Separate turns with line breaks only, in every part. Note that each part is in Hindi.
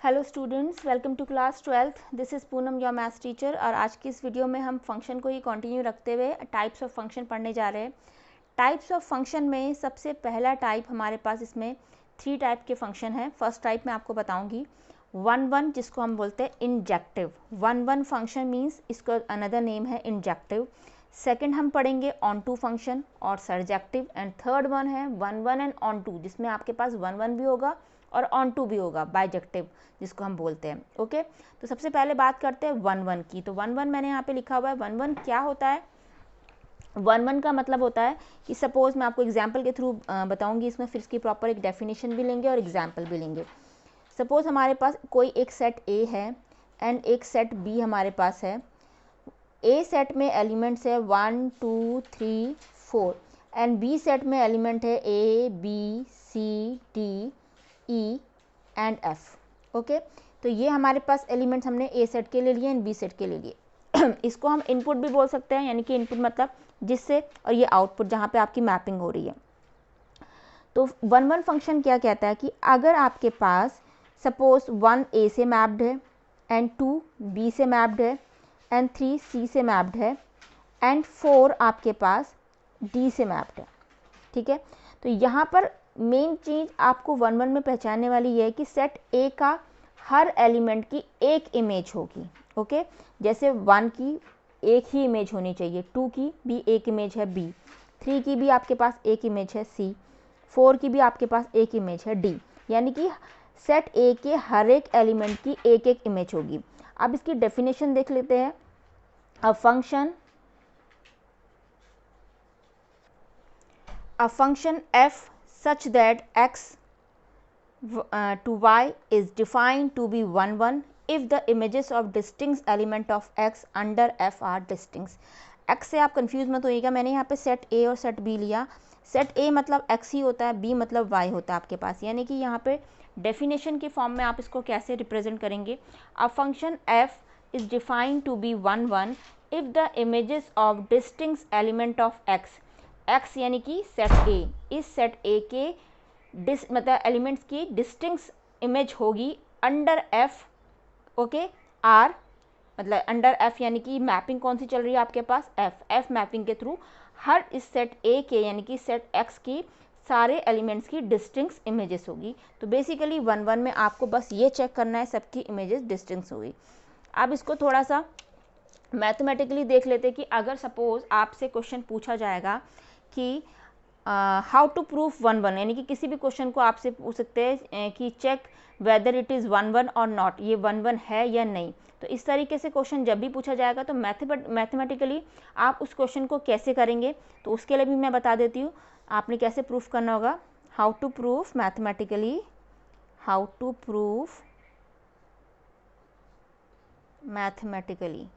Hello students, welcome to class 12th। This is Poonam your maths teacher. और आज की इस वीडियो में हम फंक्शन को ही कंटिन्यू रखते हुए टाइप्स ऑफ फंक्शन पढ़ने जा रहे हैं। टाइप्स ऑफ फंक्शन में सबसे पहला टाइप हमारे पास इसमें 3 टाइप के फंक्शन हैं। फर्स्ट टाइप मैं आपको बताऊंगी 1 जिसको हम बोलते हैं इंजेक्टिव। 1 फंक्शन मीन्स इसका अनदर नेम है इंजेक्टिव। सेकंड हम पढ़ेंगे ऑन टू फंक्शन और सरजेक्टिव। एंड थर्ड वन है 1 एंड ऑन टू, जिसमें आपके पास 1 भी होगा और ऑन टू भी होगा, बाइजेक्टिव जिसको हम बोलते हैं। ओके, तो सबसे पहले बात करते हैं 1 की। तो 1 मैंने यहाँ पे लिखा हुआ है। 1 क्या होता है? 1 का मतलब होता है कि सपोज मैं आपको एग्जाम्पल के थ्रू बताऊंगी इसमें, फिर इसकी प्रॉपर एक डेफिनेशन भी लेंगे और एग्जाम्पल भी लेंगे। सपोज हमारे पास कोई एक सेट ए है एंड एक सेट बी हमारे पास है। ए सेट में एलिमेंट्स है 1 2 3 4 एंड बी सेट में एलिमेंट है A B C D E and F. Okay, तो ये हमारे पास एलिमेंट्स हमने ए सेट के ले लिए एंड बी सेट के ले लिए। इसको हम इनपुट भी बोल सकते हैं, यानी कि इनपुट मतलब जिससे, और ये आउटपुट जहाँ पे आपकी मैपिंग हो रही है। तो 1 फंक्शन क्या कहता है कि अगर आपके पास सपोज 1 ए से मैप्ड है एंड 2 बी से मैप्ड है एंड 3 सी से मैप्ड है एंड 4 आपके पास डी से मैप्ड है। ठीक है, तो यहाँ पर मेन चीज़ आपको 1 में पहचानने वाली ये है कि सेट ए का हर एलिमेंट की एक इमेज होगी। ओके, जैसे 1 की एक ही इमेज होनी चाहिए, 2 की भी एक इमेज है बी, 3 की भी आपके पास एक इमेज है सी, 4 की भी आपके पास एक इमेज है डी, यानी कि सेट ए के हर एक एलिमेंट की एक एक इमेज होगी। अब इसकी डेफिनेशन देख लेते हैं। A function f such that x to y is defined to be 1 if the images of distinct element of x under f are distinct। x से आप कंफ्यूज मत होइएगा, मैंने यहाँ पे सेट a और सेट b लिया। सेट a मतलब x ही होता है, b मतलब y होता है आपके पास, यानी कि यहाँ पे डेफिनेशन के फॉर्म में आप इसको कैसे रिप्रेजेंट करेंगे। A function f is defined to be 1 if the images of distinct element of x, x यानी कि सेट ए, इस सेट ए के मतलब एलिमेंट्स की डिस्टिंक्ट इमेज होगी अंडर एफ। ओके, आर मतलब अंडर एफ, यानी कि मैपिंग कौन सी चल रही है आपके पास, एफ मैपिंग के थ्रू हर इस सेट ए के यानी कि सेट एक्स की सारे एलिमेंट्स की डिस्टिंक्ट इमेजेस होगी। तो बेसिकली 1 में आपको बस ये चेक करना है सबकी इमेजेस डिस्टिंक्ट होगी। अब इसको थोड़ा सा मैथमेटिकली देख लेते कि अगर सपोज आपसे क्वेश्चन पूछा जाएगा कि हाउ टू प्रूफ 1 यानी कि किसी भी क्वेश्चन को आपसे पूछ सकते हैं कि चेक वेदर इट इज़ 1 और नॉट, ये 1 है या नहीं। तो इस तरीके से क्वेश्चन जब भी पूछा जाएगा तो मैथमेटिकली आप उस क्वेश्चन को कैसे करेंगे, तो उसके लिए भी मैं बता देती हूँ आपने कैसे प्रूफ करना होगा। How to proof mathematically, how to proof mathematically.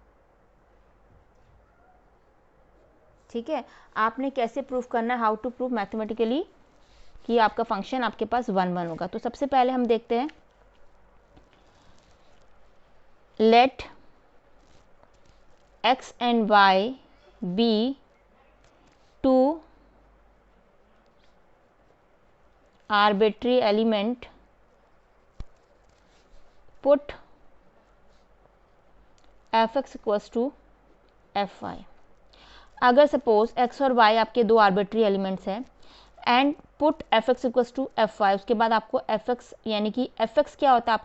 ठीक है, आपने कैसे प्रूफ करना है, हाउ टू प्रूफ मैथमेटिकली कि आपका फंक्शन आपके पास 1 होगा। तो सबसे पहले हम देखते हैं, let x and y be 2 arbitrary element, put f(x) equals to fy। अगर सपोज x और y आपके 2 आर्बिट्री एलिमेंट्स हैं and put f(x) equals to fy, उसके बाद आपको f(x) यानी कि f(x) क्या होता है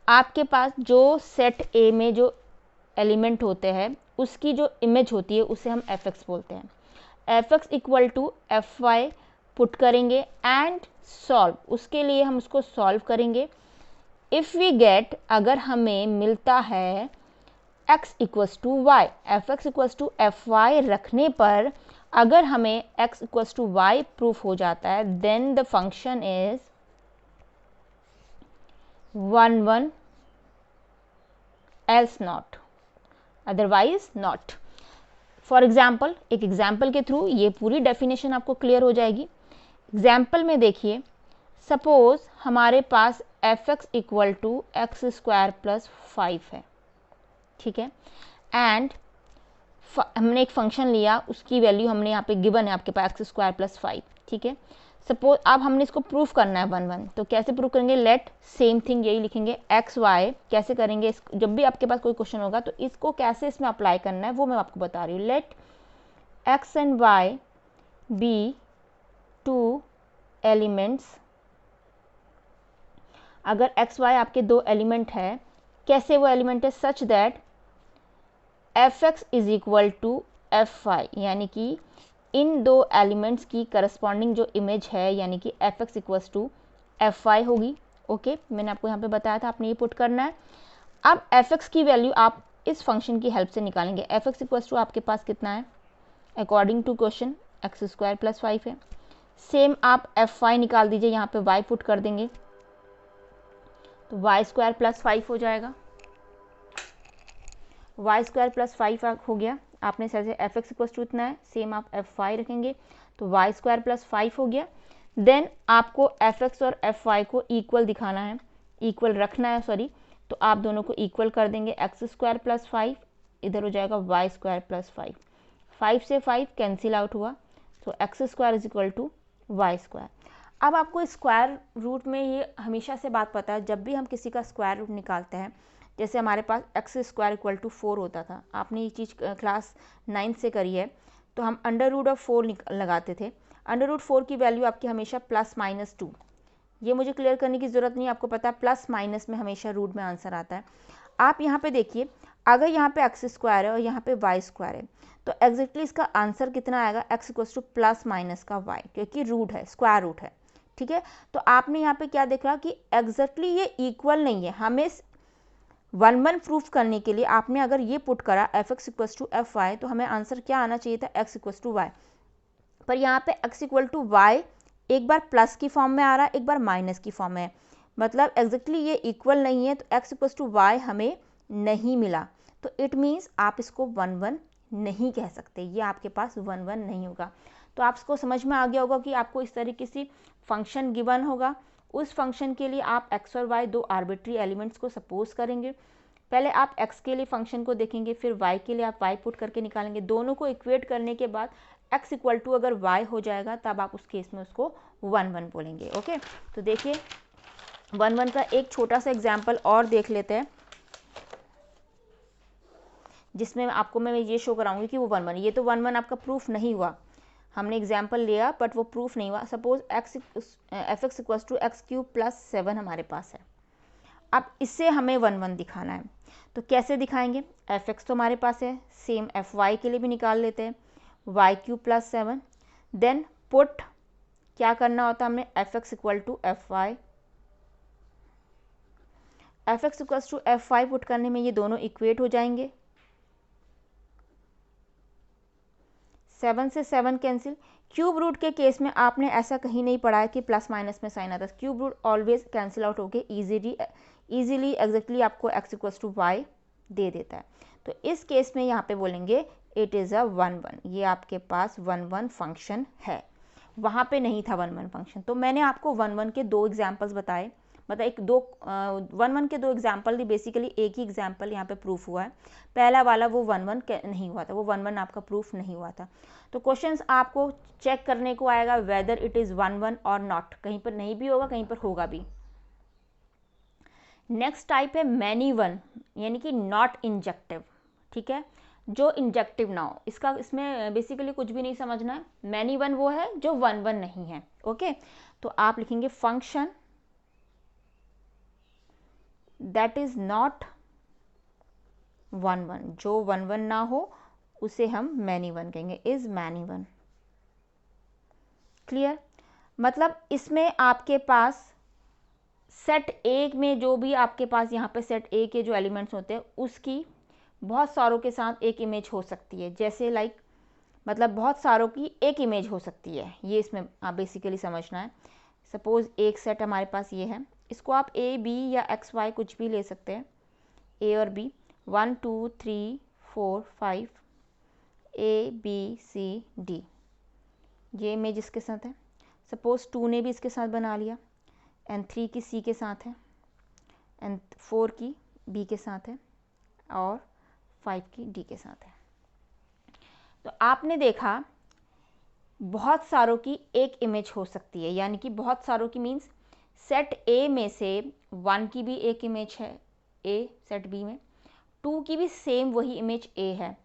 आपके पास जो सेट a में जो एलिमेंट होते हैं उसकी जो इमेज होती है उसे हम f(x) बोलते हैं। f(x) equal to fy put करेंगे एंड सॉल्व, उसके लिए हम उसको सॉल्व करेंगे। इफ़ वी गेट, अगर हमें मिलता है x equals to y, f x equals to f y रखने पर अगर हमें x इक्वल्स टू वाई प्रूफ हो जाता है, then the function is 1 else not, otherwise not. For example, एक एग्जाम्पल के थ्रू ये पूरी डेफिनेशन आपको क्लियर हो जाएगी। एग्जाम्पल में देखिए, सपोज हमारे पास F x equal to X square plus 5 है। ठीक है, एंड हमने एक फंक्शन लिया, उसकी वैल्यू हमने यहाँ पे गिवन है आपके पास x² + 5। ठीक है, सपोज अब हमने इसको प्रूफ करना है 1 1, तो कैसे प्रूफ करेंगे, लेट सेम थिंग यही लिखेंगे, एक्स वाई कैसे करेंगे, जब भी आपके पास कोई क्वेश्चन होगा तो इसको कैसे इसमें अप्लाई करना है वो मैं आपको बता रही हूँ। Let x and y be 2 elements, अगर एक्स वाई आपके 2 एलिमेंट है, कैसे वो एलिमेंट है, such that f x is equal to f y, यानी कि इन 2 एलिमेंट्स की करस्पॉन्डिंग जो इमेज है यानी कि f x equals to f y होगी। ओके, मैंने आपको यहाँ पे बताया था, आपने ये पुट करना है। अब एफ एक्स की वैल्यू आप इस फंक्शन की हेल्प से निकालेंगे। एफ एक्स इक्वल्स टू आपके पास कितना है, according to question x square plus 5 है। सेम आप एफ वाई निकाल दीजिए, यहाँ पे वाई पुट कर देंगे तो वाई स्क्वायर प्लस 5 हो जाएगा, वाई स्क्वायर प्लस 5 हो गया। आपने जैसे एफ एक्स इक्वल टू इतना है, सेम आप एफ वाई रखेंगे तो वाई स्क्वायर प्लस 5 हो गया। देन आपको एफ एक्स और एफ वाई को इक्वल दिखाना है, इक्वल रखना है सॉरी, तो आप दोनों को इक्वल कर देंगे, एक्स स्क्वायर प्लस 5 इधर हो जाएगा वाई स्क्वायर प्लस 5, 5 से 5 कैंसिल आउट हुआ, तो x square is equal to y square. अब आपको स्क्वायर रूट में ये हमेशा से बात पता है, जब भी हम किसी का स्क्वायर रूट निकालते हैं, जैसे हमारे पास एक्स स्क्वायर इक्वल टू 4 होता था, आपने ये चीज़ क्लास 9 से करी है, तो हम अंडर रूट ऑफ 4 लगाते थे। अंडर रूट 4 की वैल्यू आपकी हमेशा प्लस माइनस 2, ये मुझे क्लियर करने की ज़रूरत नहीं, आपको पता है प्लस माइनस में हमेशा रूट में आंसर आता है। आप यहाँ पे देखिए, अगर यहाँ पे एक्स स्क्वायर है और यहाँ पे वाई स्क्वायर है, तो एग्जैक्टली इसका आंसर कितना आएगा, x equal two plus minus का वाई, क्योंकि रूट है, स्क्वायर रूट है। ठीक है, तो आपने यहाँ पे क्या देखा कि एग्जैक्टली ये इक्वल नहीं है। हमें 1 1 प्रूफ करने के लिए आपने अगर ये पुट करा f x equal to f y, तो हमें आंसर क्या आना चाहिए था, एक्स इक्वल टू वाई। पर यहाँ पे एक्स इक्वल टू वाई एक बार प्लस की फॉर्म में आ रहा है, एक बार माइनस की फॉर्म में है, मतलब एग्जैक्टली ये इक्वल नहीं है, तो एक्स इक्वल टू वाई हमें नहीं मिला, तो इट मीन्स आप इसको 1 1 नहीं कह सकते, ये आपके पास 1 1 नहीं होगा। तो आपको समझ में आ गया होगा कि आपको इस तरीके से फंक्शन गिवन होगा, उस फंक्शन के लिए आप एक्स और वाई 2 आर्बिट्री एलिमेंट्स को सपोज करेंगे। पहले आप x के लिए फंक्शन को देखेंगे, फिर y के लिए आप y पुट करके निकालेंगे, दोनों को इक्वेट करने के बाद x इक्वल टू अगर y हो जाएगा, तब आप उस केस में उसको 1 1 बोलेंगे। ओके, तो देखिए 1 1 का एक छोटा सा एग्जाम्पल और देख लेते हैं, जिसमें आपको मैं ये शो कराऊंगी कि वो 1 1, ये तो 1 1 आपका प्रूफ नहीं हुआ, हमने एग्जाम्पल लिया बट वो प्रूफ नहीं हुआ। Suppose f x equal to x cube plus 7 हमारे पास है, अब इससे हमें 1 1 दिखाना है, तो कैसे दिखाएंगे, एफ एक्स तो हमारे पास है, सेम एफ वाई के लिए भी निकाल लेते हैं, y cube plus 7, then put क्या करना होता है, हमने f x equal to f y, f x equal to f y put करने में ये दोनों इक्वेट हो जाएंगे, 7 से 7 कैंसिल। क्यूब रूट के केस में आपने ऐसा कहीं नहीं पढ़ा है कि प्लस माइनस में साइन आता है, cube root always cancel out होके इजीली एग्जैक्टली आपको एक्स इक्वल्स टू वाई दे देता है। तो इस केस में यहाँ पे बोलेंगे इट इज़ अ 1 1, ये आपके पास 1 1 फंक्शन है, वहाँ पे नहीं था 1 1 फंक्शन। तो मैंने आपको 1 1 के 2 एग्जाम्पल्स बताए, मतलब 1 1 के 2 एग्जाम्पल दी, बेसिकली एक ही एग्जाम्पल यहाँ पे प्रूफ हुआ है, पहला वाला वो 1 1 नहीं हुआ था, वो 1 1 आपका प्रूफ नहीं हुआ था। तो क्वेश्चंस आपको चेक करने को आएगा वेदर इट इज़ 1 1 और नॉट, कहीं पर नहीं भी होगा कहीं पर होगा भी। नेक्स्ट टाइप है मैनी वन, यानी कि नॉट इंजेक्टिव, ठीक है, जो इंजेक्टिव ना हो, इसमें बेसिकली कुछ भी नहीं समझना है। मैनी वन वो है जो 1 1 नहीं है। ओके, तो आप लिखेंगे फंक्शन दैट इज नॉट 1 1, जो 1 1 ना हो उसे हम मैनी वन कहेंगे, इज मैनी वन। क्लियर, मतलब इसमें आपके पास सेट ए में जो भी आपके पास यहाँ पे सेट ए के जो एलिमेंट्स होते हैं उसकी बहुत सारों के साथ एक इमेज हो सकती है, जैसे लाइक मतलब बहुत सारों की एक इमेज हो सकती है, ये इसमें आप बेसिकली समझना है। सपोज एक सेट हमारे पास ये है, इसको आप ए बी या एक्स वाई कुछ भी ले सकते हैं, ए और B, 1 2 3 4 5 A B C D, ये इमेज इसके साथ है। सपोज 2 ने भी इसके साथ बना लिया, एंड 3 की सी के साथ है, एंड 4 की बी के साथ है, और 5 की डी के साथ है। तो आपने देखा बहुत सारों की एक इमेज हो सकती है, यानी कि बहुत सारों की मीन्स सेट ए में से 1 की भी एक इमेज है ए, सेट बी में 2 की भी सेम वही इमेज ए है,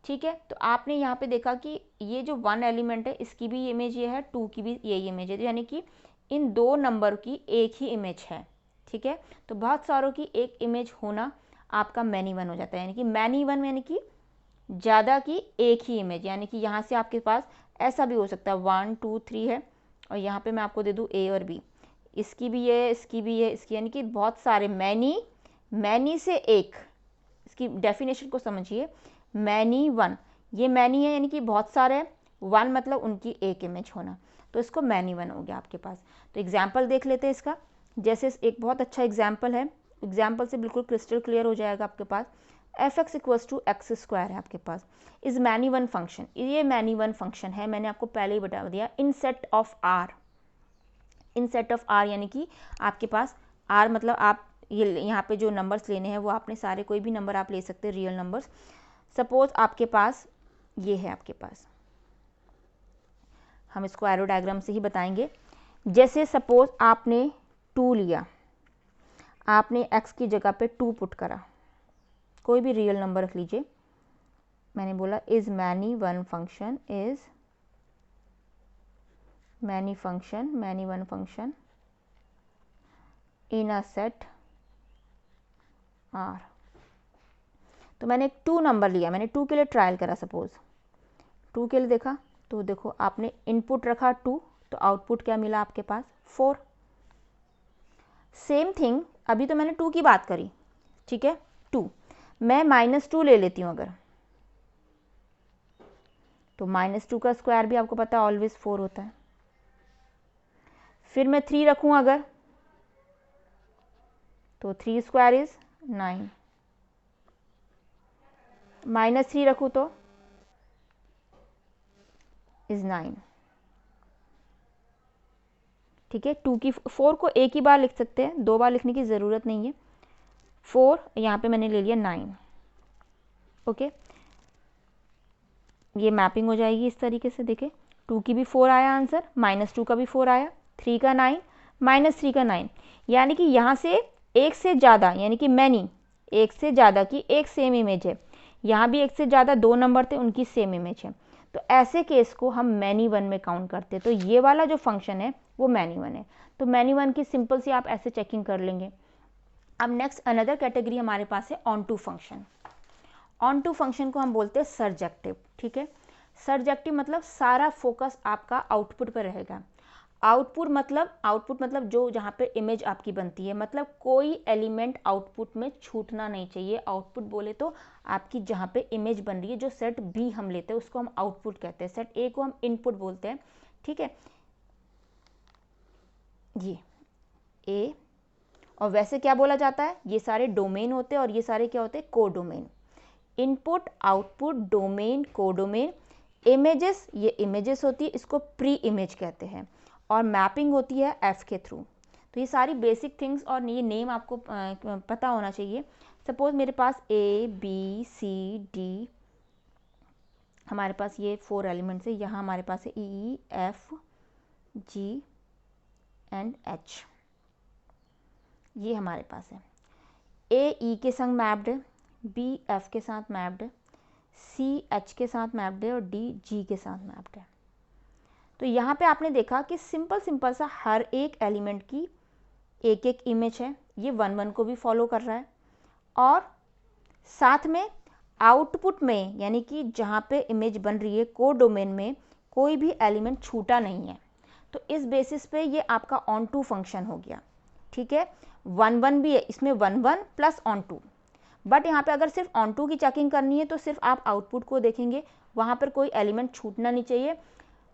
ठीक है। तो आपने यहाँ पे देखा कि ये जो 1 एलिमेंट है इसकी भी इमेज ये है, 2 की भी यही इमेज है, यानी कि इन दो नंबर की एक ही इमेज है, ठीक है। तो बहुत सारों की एक इमेज होना आपका मैनी वन हो जाता है, यानी कि मैनी वन यानी कि ज़्यादा की एक ही इमेज, यानी कि यहाँ से आपके पास ऐसा भी हो सकता है 1 2 3 है और यहाँ पे मैं आपको दे दूँ ए और बी, इसकी भी है, इसकी भी है, इसकी, यानी कि बहुत सारे मैनी से एक, इसकी डेफिनेशन को समझिए, मैनी वन, ये मैनी है यानी कि बहुत सारे, वन मतलब उनकी एक इमेज होना, तो इसको मैनी वन हो गया आपके पास। तो एग्जाम्पल देख लेते हैं इसका, जैसे एक बहुत अच्छा एग्जाम्पल है, एग्जाम्पल से बिल्कुल क्रिस्टल क्लियर हो जाएगा आपके पास। F x equals to X square है आपके पास, इज मैनी वन फंक्शन, ये मैनी वन फंक्शन है, मैंने आपको पहले ही बता दिया, in set of R, in set of R यानी कि आपके पास आर मतलब आप ये यहाँ पे जो नंबर्स लेने हैं वो आपने सारे, कोई भी नंबर आप ले सकते हैं, रियल नंबर्स। सपोज आपके पास ये है, आपके पास हम इसको एरो डायग्राम से ही बताएंगे। जैसे सपोज आपने 2 लिया, आपने x की जगह पे 2 पुट करा, कोई भी रियल नंबर रख लीजिए, मैंने बोला is many one function, is many one function in a set R. तो मैंने एक 2 नंबर लिया, मैंने 2 के लिए ट्रायल करा, सपोज 2 के लिए देखा, तो देखो आपने इनपुट रखा 2, तो आउटपुट क्या मिला आपके पास 4। सेम थिंग, अभी तो मैंने 2 की बात करी, ठीक है, 2 मैं -2 ले लेती हूँ अगर, तो -2 का स्क्वायर भी आपको पता है ऑलवेज 4 होता है। फिर मैं 3 रखूँ अगर, तो 3 स्क्वायर इज 9, -3 रखूँ तो इज 9, ठीक है। 2 की 4 को एक ही बार लिख सकते हैं, 2 बार लिखने की ज़रूरत नहीं है। 4 यहाँ पे मैंने ले लिया 9, ओके, ये मैपिंग हो जाएगी इस तरीके से, देखें 2 की भी 4 आया आंसर, -2 का भी 4 आया, 3 का 9, -3 का 9, यानी कि यहाँ से एक से ज़्यादा, यानी कि मैनी, एक से ज़्यादा की एक सेम इमेज है, यहाँ भी एक से ज़्यादा 2 नंबर थे उनकी सेम इमेज है, तो ऐसे केस को हम मैनी वन में काउंट करते हैं। तो ये वाला जो फंक्शन है वो मैनी वन है, तो मैनी वन की सिंपल सी आप ऐसे चेकिंग कर लेंगे। अब नेक्स्ट अनदर कैटेगरी हमारे पास है onto function. Onto function को हम बोलते हैं सर्जेक्टिव, ठीक है। सर्जेक्टिव मतलब सारा फोकस आपका आउटपुट पर रहेगा। आउटपुट मतलब जो जहाँ पे इमेज आपकी बनती है, मतलब कोई एलिमेंट आउटपुट में छूटना नहीं चाहिए। आउटपुट बोले तो आपकी जहाँ पे इमेज बन रही है, जो सेट बी हम लेते हैं उसको हम आउटपुट कहते हैं, सेट ए को हम इनपुट बोलते हैं, ठीक है, ये ए। और वैसे क्या बोला जाता है, ये सारे डोमेन होते हैं और ये सारे क्या होते हैं, को डोमेन। इनपुट, आउटपुट, डोमेन, को डोमेन। इमेजेस, ये इमेजेस होती है, इसको प्री इमेज कहते हैं, और मैपिंग होती है एफ के थ्रू। तो ये सारी बेसिक थिंग्स और ये नेम आपको पता होना चाहिए। सपोज मेरे पास ए बी सी डी, हमारे पास ये 4 एलिमेंट्स है, यहाँ हमारे पास है E F G and H, ये हमारे पास है। ए ई के संग मैप्ड है, बी एफ के साथ मैप्ड है, सी एच के साथ मैप्ड है और डी जी के साथ मैप्ड है। तो यहाँ पे आपने देखा कि सिंपल सा हर एक एलिमेंट की एक एक इमेज है, ये 1 1 को भी फॉलो कर रहा है, और साथ में आउटपुट में यानी कि जहाँ पे इमेज बन रही है को डोमेन में कोई भी एलिमेंट छूटा नहीं है। तो इस बेसिस पे ये आपका ऑन टू फंक्शन हो गया, ठीक है। 1 1 भी है इसमें, 1 1 प्लस ऑन टू, बट यहाँ पे अगर सिर्फ ऑन टू की चेकिंग करनी है तो सिर्फ आप आउटपुट को देखेंगे, वहाँ पर कोई एलिमेंट छूटना नहीं चाहिए।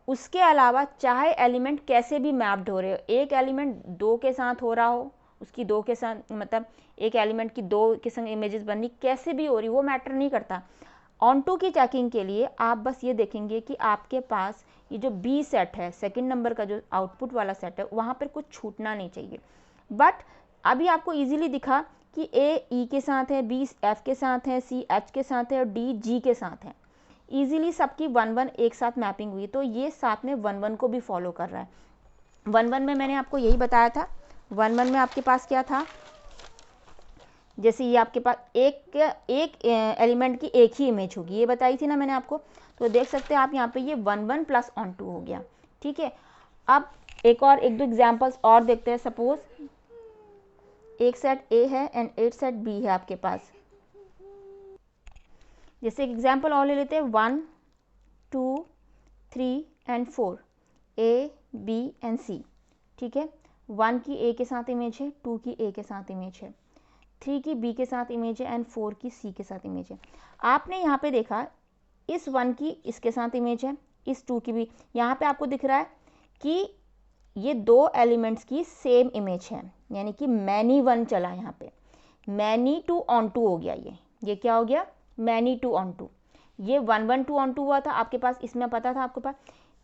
उसके अलावा चाहे एलिमेंट कैसे भी मैप्ड हो रहे हो, एक एलिमेंट 2 के साथ हो रहा हो, उसकी 2 के साथ मतलब एक एलिमेंट की 2 के संग इमेजेस बननी कैसे भी हो रही, वो मैटर नहीं करता। ऑन टू की चेकिंग के लिए आप बस ये देखेंगे कि आपके पास ये जो बी सेट है, सेकंड नंबर का जो आउटपुट वाला सेट है, वहाँ पर कुछ छूटना नहीं चाहिए। बट अभी आपको इजीली दिखा कि ए ई के साथ है, बी एफ के साथ है, सी एच के साथ है और डी जी के साथ है। ईजिली सबकी 1 1 एक साथ मैपिंग हुई, तो ये साथ में 1 1 को भी फॉलो कर रहा है। 1 1 में मैंने आपको यही बताया था, 1 1 में आपके पास क्या था, जैसे ये आपके पास एक एलिमेंट की एक ही इमेज होगी, ये बताई थी ना मैंने आपको। तो देख सकते हैं आप यहाँ पे ये 1 1 प्लस ऑन टू हो गया, ठीक है। अब एक दो एग्जाम्पल्स और देखते हैं। सपोज एक सेट ए है एंड 8 सेट बी है आपके पास। जैसे एक एग्जाम्पल और ले लेते हैं, 1 2 3 एंड 4 ए बी एंड सी, ठीक है। 1 की ए के साथ इमेज है, 2 की ए के साथ इमेज है, 3 की बी के साथ इमेज है एंड 4 की सी के साथ इमेज है। आपने यहाँ पे देखा इस 1 की इसके साथ इमेज है, इस 2 की भी। यहाँ पे आपको दिख रहा है कि ये दो एलिमेंट्स की सेम इमेज है, यानी कि मैनी 1 चला यहाँ पे, मैनी 2 ऑन 2 हो गया। ये क्या हो गया, मैनी 2 ऑन 2। ये 1 1 2 ऑन 2 हुआ था आपके पास, इसमें पता था आपके पास।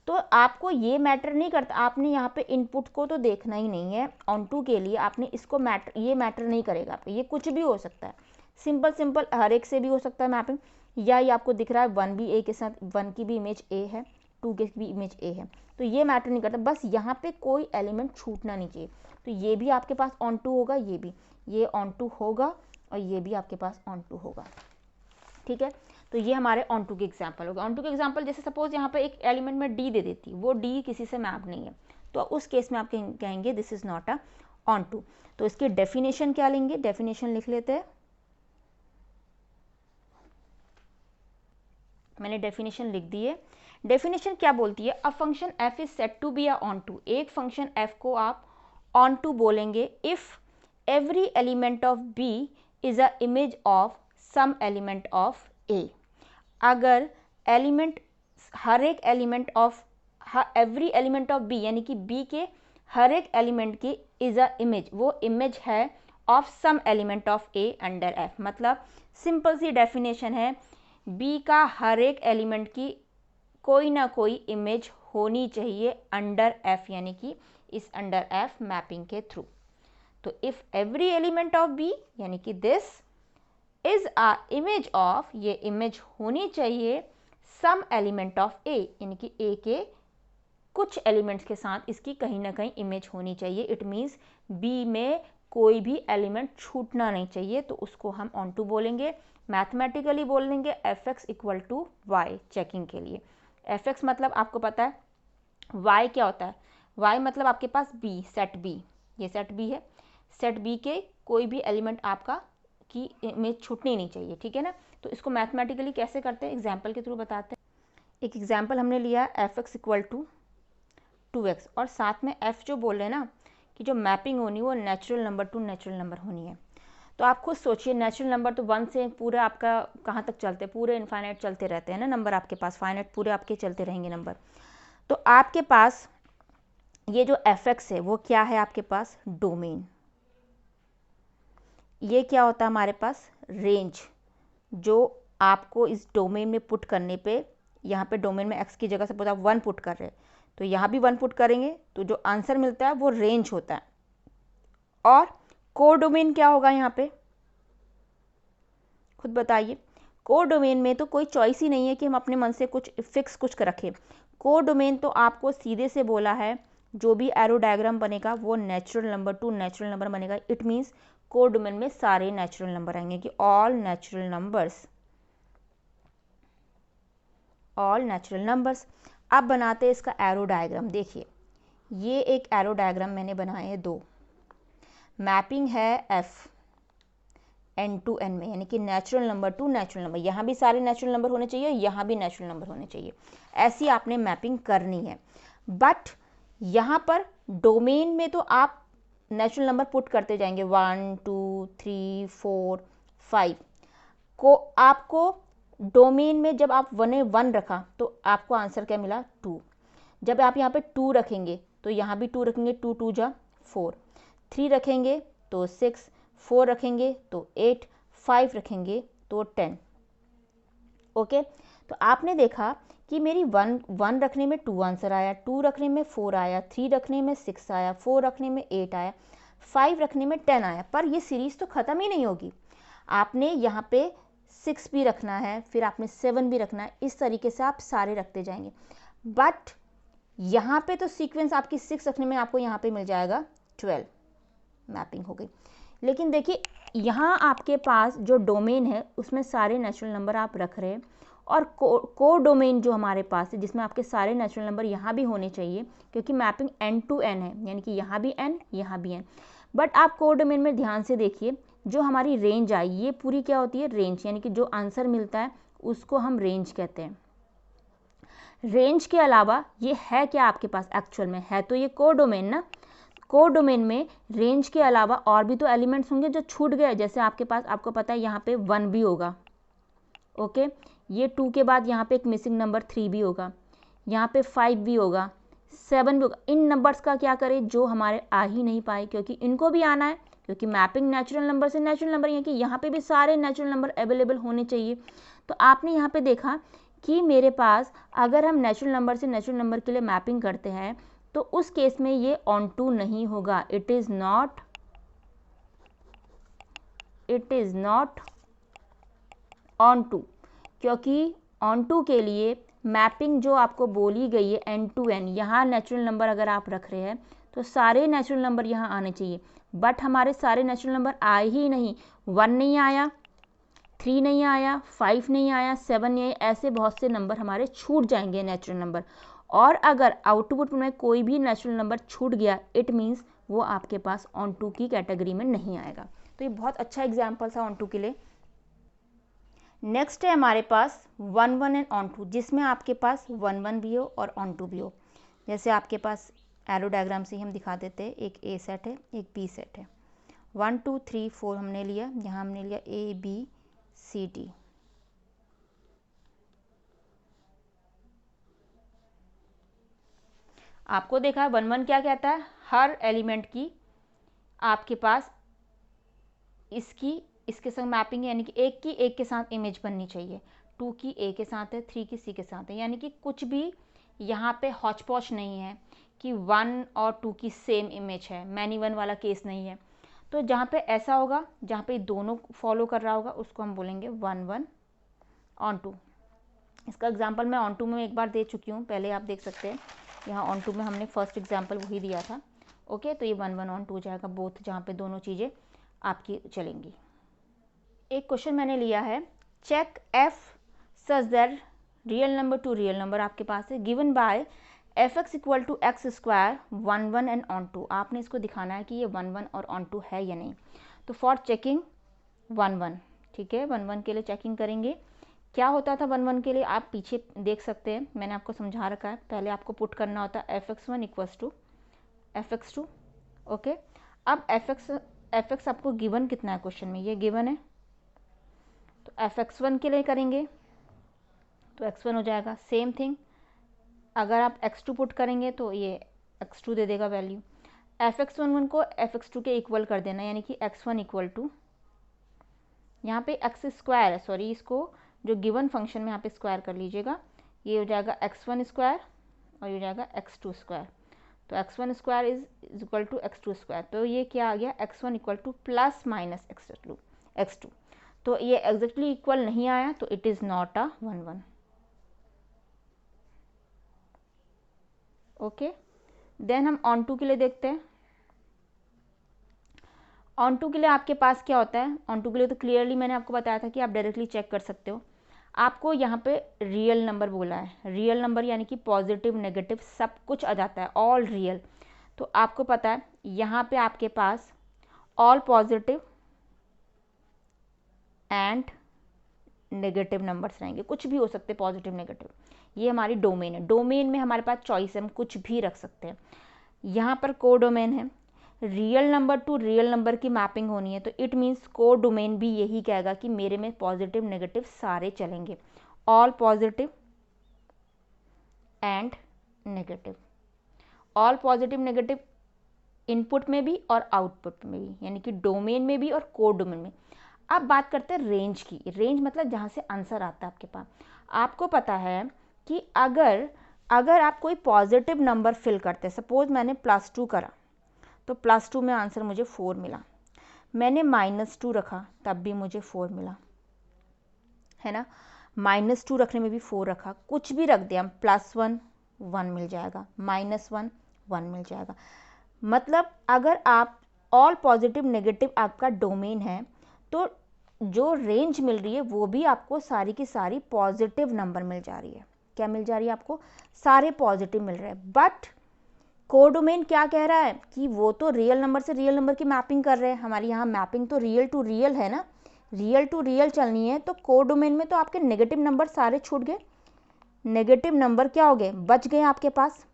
तो आपको ये मैटर नहीं करता, आपने यहाँ पे इनपुट को तो देखना ही नहीं है। ऑन टू के लिए आपने इसको ये मैटर नहीं करेगा आपको, ये कुछ भी हो सकता है, सिंपल हर एक से भी हो सकता है मैपिंग। या ये आपको दिख रहा है 1 भी ए के साथ, 1 की भी इमेज ए है, 2 की भी इमेज ए है, तो ये मैटर नहीं करता। बस यहाँ पे कोई एलिमेंट छूटना नहीं चाहिए। तो ये भी आपके पास ऑन टू होगा, ये ऑन टू होगा, और ये भी आपके पास ऑन टू होगा, ठीक है। तो ये हमारे ऑन टू के एग्जाम्पल हो गए। ऑन टू के एग्जाम्पल जैसे सपोज यहाँ पे एक एलिमेंट में डी दे देती, वो डी किसी से मैप नहीं है, तो उस केस में आप कहेंगे this is not a onto. तो इसकी डेफिनेशन क्या लेंगे, डेफिनेशन लिख लेते हैं। मैंने डेफिनेशन लिख दी है। डेफिनेशन क्या बोलती है, a function F is set to be a onto. एक फंक्शन एफ को आप ऑन टू बोलेंगे if every element of B is a image of some element of A. अगर एलिमेंट, हर एक element of every element of B, यानी कि बी के हर एक एलिमेंट की इज अ इमेज, वो इमेज है of some element of A under F. मतलब सिंपल सी डेफिनेशन है, बी का हर एक एलिमेंट की कोई ना कोई इमेज होनी चाहिए अंडर एफ, यानी कि इस अंडर एफ मैपिंग के थ्रू। तो if every element of B, यानी कि this is a image of, ये इमेज होनी चाहिए सम एलिमेंट ऑफ ए, यानी कि ए के कुछ एलिमेंट्स के साथ इसकी कहीं ना कहीं इमेज होनी चाहिए। इट मीन्स बी में कोई भी एलिमेंट छूटना नहीं चाहिए, तो उसको हम ऑन टू बोलेंगे। मैथमेटिकली बोलेंगे F x equal to Y, checking के लिए। एफ एक्स मतलब आपको पता है, वाई क्या होता है, वाई मतलब आपके पास बी, सेट बी, ये सेट बी है, सेट बी के कोई भी एलिमेंट आपका की इमेज छूटनी नहीं चाहिए, ठीक है ना। तो इसको मैथमेटिकली कैसे करते हैं, एग्जाम्पल के थ्रू बताते हैं। एक एग्जाम्पल हमने लिया F x equal to 2x, और साथ में f जो बोल रहे हैं ना कि जो मैपिंग होनी है वो natural number two natural number होनी है। तो आप खुद सोचिए, नेचुरल नंबर तो 1 से पूरे आपका कहाँ तक चलते हैं, पूरे इनफाइनाइट चलते रहते हैं ना नंबर आपके पास, फाइनाइट पूरे आपके चलते रहेंगे नंबर। तो आपके पास ये जो एफ एक्स है वो क्या है, आपके पास डोमेन। ये क्या होता है हमारे पास, रेंज, जो आपको इस डोमेन में पुट करने पे, यहाँ पे डोमेन में x की जगह सपोज आप 1 पुट कर रहे हैं, तो यहाँ भी 1 पुट करेंगे तो जो आंसर मिलता है वो रेंज होता है। और कोडोमेन क्या होगा यहाँ पे, खुद बताइए। कोडोमेन में तो कोई चॉइस ही नहीं है कि हम अपने मन से कुछ फिक्स कुछ रखें। कोडोमेन तो आपको सीधे से बोला है, जो भी एरो डायग्राम बनेगा वो natural number two natural number बनेगा। इट मीन्स कोडोमेन में सारे नेचुरल नंबर आएंगे, कि ऑल नेचुरल नंबर्स। अब बनाते हैं इसका एरो डायग्राम। देखिए ये एक एरो डायग्राम मैंने बनाए हैं 2, मैपिंग है एफ एन टू एन में, यानी कि natural number two natural number. यहाँ भी सारे नेचुरल नंबर होने चाहिए, यहाँ भी नेचुरल नंबर होने चाहिए, ऐसी आपने मैपिंग करनी है। बट यहाँ पर डोमेन में तो आप नेचुरल नंबर पुट करते जाएंगे, 1 2 3 4 5 को। आपको डोमेन में जब आप 1 रखा तो आपको आंसर क्या मिला, 2। जब आप यहाँ पे 2 रखेंगे तो यहाँ भी 2 रखेंगे, 2 2 जा 4, 3 रखेंगे तो 6, 4 रखेंगे तो 8, 5 रखेंगे तो 10। ओके, तो आपने देखा कि मेरी 1 रखने में 2 आंसर आया, 2 रखने में 4 आया, 3 रखने में 6 आया, 4 रखने में 8 आया, 5 रखने में 10 आया। पर ये सीरीज़ तो ख़त्म ही नहीं होगी। आपने यहाँ पे 6 भी रखना है, फिर आपने 7 भी रखना है, इस तरीके से आप सारे रखते जाएंगे। बट यहाँ पे तो सीक्वेंस आपकी 6 रखने में आपको यहाँ पे मिल जाएगा 12, मैपिंग हो गई। लेकिन देखिए यहाँ आपके पास जो डोमेन है उसमें सारे नेचुरल नंबर आप रख रहे हैं, और को डोमेन जो हमारे पास है जिसमें आपके सारे नेचुरल नंबर यहाँ भी होने चाहिए, क्योंकि मैपिंग n to n है, यानी कि यहाँ भी n यहाँ भी n। बट आप को डोमेन में ध्यान से देखिए, जो हमारी रेंज आई ये पूरी क्या होती है, रेंज, यानी कि जो आंसर मिलता है उसको हम रेंज कहते हैं। रेंज के अलावा ये है क्या आपके पास, एक्चुअल में है तो ये को डोमेन ना, को डोमेन में रेंज के अलावा और भी तो एलिमेंट्स होंगे जो छूट गए, जैसे आपके पास, आपको पता है यहाँ पे 1 भी होगा, ओके, ये 2 के बाद यहाँ पे एक मिसिंग नंबर 3 भी होगा, यहाँ पे 5 भी होगा, 7 भी होगा। इन नंबर्स का क्या करें जो हमारे आ ही नहीं पाए, क्योंकि इनको भी आना है, क्योंकि मैपिंग नेचुरल नंबर से नेचुरल नंबर, यानी कि यहाँ पे भी सारे नेचुरल नंबर अवेलेबल होने चाहिए। तो आपने यहाँ पे देखा कि मेरे पास अगर हम नेचुरल नंबर से नेचुरल नंबर के लिए मैपिंग करते हैं तो उस केस में ये ऑन टू नहीं होगा, it is not onto, क्योंकि ऑन टू के लिए मैपिंग जो आपको बोली गई है n to n, यहाँ नेचुरल नंबर अगर आप रख रहे हैं तो सारे नेचुरल नंबर यहाँ आने चाहिए। बट हमारे सारे नेचुरल नंबर आए ही नहीं, 1 नहीं आया, 3 नहीं आया, 5 नहीं आया, 7 नहीं आया, ऐसे बहुत से नंबर हमारे छूट जाएंगे नेचुरल नंबर। और अगर आउटपुट में कोई भी नेचुरल नंबर छूट गया, इट मीन्स वो आपके पास ऑन टू की कैटेगरी में नहीं आएगा। तो ये बहुत अच्छा एग्जाम्पल था ऑन टू के लिए। नेक्स्ट है हमारे पास 1 1 एंड ऑन टू, जिसमें आपके पास 1 1 भी हो और ऑन टू भी हो। जैसे आपके पास एरो डायग्राम से ही हम दिखा देते हैं, एक ए सेट है, एक बी सेट है, 1 2 3 4 हमने लिया, यहाँ हमने लिया ए बी सी डी। आपको देखा है 1 1 क्या कहता है, हर एलिमेंट की आपके पास इसके संग मैपिंग है, यानी कि एक की एक के साथ इमेज बननी चाहिए, 2 की ए के साथ है, 3 की सी के साथ है, यानी कि कुछ भी यहाँ पे हौच पौच नहीं है कि 1 और 2 की सेम इमेज है, मैनी 1 वाला केस नहीं है। तो जहाँ पे ऐसा होगा, जहाँ पे दोनों फॉलो कर रहा होगा, उसको हम बोलेंगे 1 1 ऑन टू। इसका एग्जाम्पल मैं ऑन टू में एक बार दे चुकी हूँ, पहले आप देख सकते हैं, यहाँ ऑन टू में हमने फर्स्ट एग्जाम्पल वही दिया था, ओके। तो ये 1 1 ऑन टू हो जाएगा बोथ, जहाँ पे दोनों चीज़ें आपकी चलेंगी। एक क्वेश्चन मैंने लिया है, check F such that real number to real number आपके पास है, given by F x equal to X square 1 1 and onto. आपने इसको दिखाना है कि ये 1 1 और ऑन टू है या नहीं। तो फॉर चेकिंग 1 1, ठीक है, 1 1 के लिए चेकिंग करेंगे। क्या होता था 1 1 के लिए, आप पीछे देख सकते हैं, मैंने आपको समझा रखा है। पहले आपको पुट करना होता है fx1 equals to fx2, okay. अब fx आपको गिवन कितना है क्वेश्चन में, ये गिवन है, तो fx1 के लिए करेंगे तो x1 हो जाएगा। सेम थिंग अगर आप x2 पुट करेंगे तो ये x2 दे देगा वैल्यू। fx11 को fx2 के इक्वल कर देना, यानी कि x1 इक्वल टू, यहाँ पे x स्क्वायर है, सॉरी, इसको जो गिवन फंक्शन में यहाँ पे स्क्वायर कर लीजिएगा, ये हो जाएगा x1 स्क्वायर और ये हो जाएगा x2 स्क्वायर। तो x1 square is equal to x2 square, तो ये क्या आ गया, x1 equal two plus minus x2। तो ये एग्जैक्टली इक्वल नहीं आया, तो it is not a 1 1, okay. Then हम ऑन टू के लिए देखते हैं। ऑन टू के लिए आपके पास क्या होता है, ऑन टू के लिए तो क्लियरली मैंने आपको बताया था कि आप डायरेक्टली चेक कर सकते हो। आपको यहाँ पे रियल नंबर बोला है, रियल नंबर यानी कि पॉजिटिव नेगेटिव सब कुछ आ जाता है, ऑल रियल। तो आपको पता है यहाँ पे आपके पास all positive and negative numbers रहेंगे, कुछ भी हो सकते हैं पॉजिटिव नेगेटिव। ये हमारी डोमेन है, डोमेन में हमारे पास चॉइस है, हम कुछ भी रख सकते हैं। यहाँ पर को डोमेन है, real number to real number की मैपिंग होनी है, तो इट मीन्स को डोमेन भी यही कहेगा कि मेरे में पॉजिटिव नेगेटिव सारे चलेंगे, all positive and negative, all positive negative input में भी और आउटपुट में भी, यानी कि डोमेन में भी और को डोमेन में। अब बात करते हैं रेंज की। रेंज मतलब जहाँ से आंसर आता है आपके पास। आपको पता है कि अगर आप कोई पॉजिटिव नंबर फिल करते हैं, सपोज मैंने +2 करा तो +2 में आंसर मुझे 4 मिला, मैंने -2 रखा तब भी मुझे 4 मिला, है ना। -2 रखने में भी 4 रखा, कुछ भी रख दिया हम, +1 1 मिल जाएगा, -1 1 मिल जाएगा। मतलब अगर आप ऑल पॉजिटिव नेगेटिव आपका डोमेन है तो जो रेंज मिल रही है वो भी आपको सारी की सारी पॉजिटिव नंबर मिल जा रही है। क्या मिल जा रही है आपको? सारे पॉजिटिव मिल रहे हैं। बट कोडोमेन क्या कह रहा है कि वो तो रियल नंबर से रियल नंबर की मैपिंग कर रहे हैं। हमारी यहाँ मैपिंग तो रियल टू रियल है ना, रियल टू रियल चलनी है। तो कोडोमेन में तो आपके नेगेटिव नंबर सारे छूट गए, नेगेटिव नंबर क्या हो गए? बच गए आपके पास।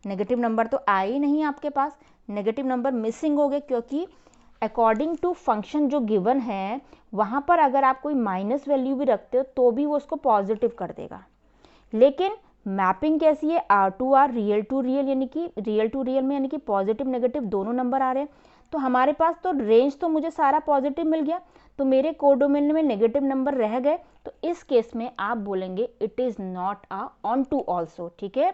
नेगेटिव नंबर तो आए ही नहीं आपके पास, नेगेटिव नंबर मिसिंग हो गए, क्योंकि अकॉर्डिंग टू फंक्शन जो गिवन है वहाँ पर अगर आप कोई माइनस वैल्यू भी रखते हो तो भी वो उसको पॉजिटिव कर देगा। लेकिन मैपिंग कैसी है? R to R, real to real, यानी कि रियल टू रियल में यानी कि पॉजिटिव नेगेटिव दोनों नंबर आ रहे हैं। तो हमारे पास तो रेंज तो मुझे सारा पॉजिटिव मिल गया, तो मेरे कोडोमेन में नेगेटिव नंबर रह गए। तो इस केस में आप बोलेंगे it is not a onto also. ठीक है,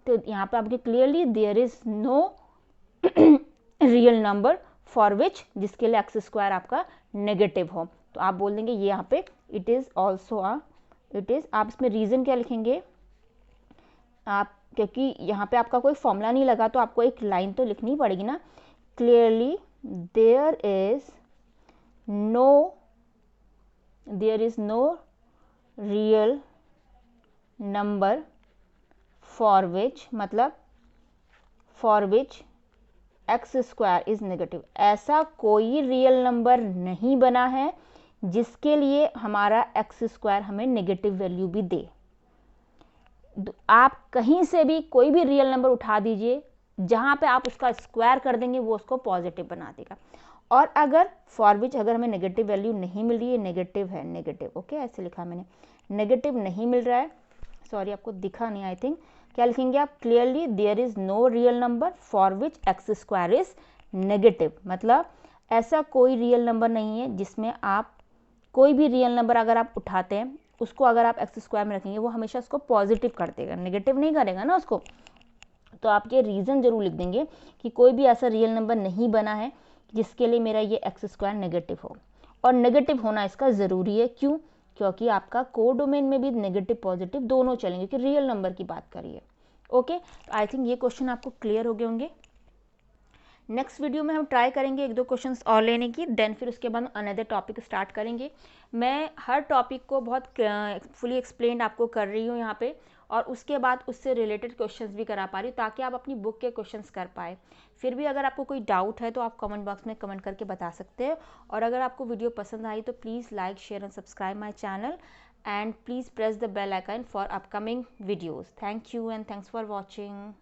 तो यहाँ पे आपके clearly there is no real number for which, जिसके लिए x² आपका नेगेटिव हो, तो आप बोल देंगे ये यहाँ पे it is also a, it is, आप इसमें रीज़न क्या लिखेंगे आप, क्योंकि यहाँ पे आपका कोई फॉर्मूला नहीं लगा तो आपको एक लाइन तो लिखनी पड़ेगी ना। Clearly there is no real number for which, मतलब for which x² is negative. ऐसा कोई रियल नंबर नहीं बना है जिसके लिए हमारा x² हमें नेगेटिव वैल्यू भी दे। आप कहीं से भी कोई भी रियल नंबर उठा दीजिए, जहां पे आप उसका स्क्वायर कर देंगे वो उसको पॉजिटिव बना देगा। और अगर फॉर विच अगर हमें नेगेटिव वैल्यू नहीं मिल रही है, नेगेटिव है, नेगेटिव, ओके ऐसे लिखा मैंने, नेगेटिव नहीं मिल रहा है, सॉरी आपको दिखा नहीं आई थिंक, क्या लिखेंगे आप? Clearly there is no real number for which x² is negative. मतलब ऐसा कोई रियल नंबर नहीं है जिसमें आप कोई भी रियल नंबर अगर आप उठाते हैं उसको अगर आप x² में रखेंगे वो हमेशा उसको पॉजिटिव कर देगा, नेगेटिव नहीं करेगा ना उसको। तो आप ये रीज़न जरूर लिख देंगे कि कोई भी ऐसा रियल नंबर नहीं बना है जिसके लिए मेरा ये x² नेगेटिव हो। और नेगेटिव होना इसका ज़रूरी है, क्यों? क्योंकि आपका कोडोमेन में भी नेगेटिव पॉजिटिव दोनों चलेंगे, कि रियल नंबर की बात करिए। ओके, आई थिंक ये क्वेश्चन आपको क्लियर हो गए होंगे। नेक्स्ट वीडियो में हम ट्राई करेंगे 1-2 क्वेश्चंस और लेने की, देन फिर उसके बाद अनदर टॉपिक स्टार्ट करेंगे। मैं हर टॉपिक को बहुत फुली एक्सप्लेन आपको कर रही हूँ यहाँ पे, और उसके बाद उससे रिलेटेड क्वेश्चंस भी करा पा रही हूँ ताकि आप अपनी बुक के क्वेश्चंस कर पाए। फिर भी अगर आपको कोई डाउट है तो आप कमेंट बॉक्स में कमेंट करके बता सकते हैं। और अगर आपको वीडियो पसंद आई तो please like, share and subscribe my channel, and please press the bell icon for upcoming videos. Thank you and thanks for watching.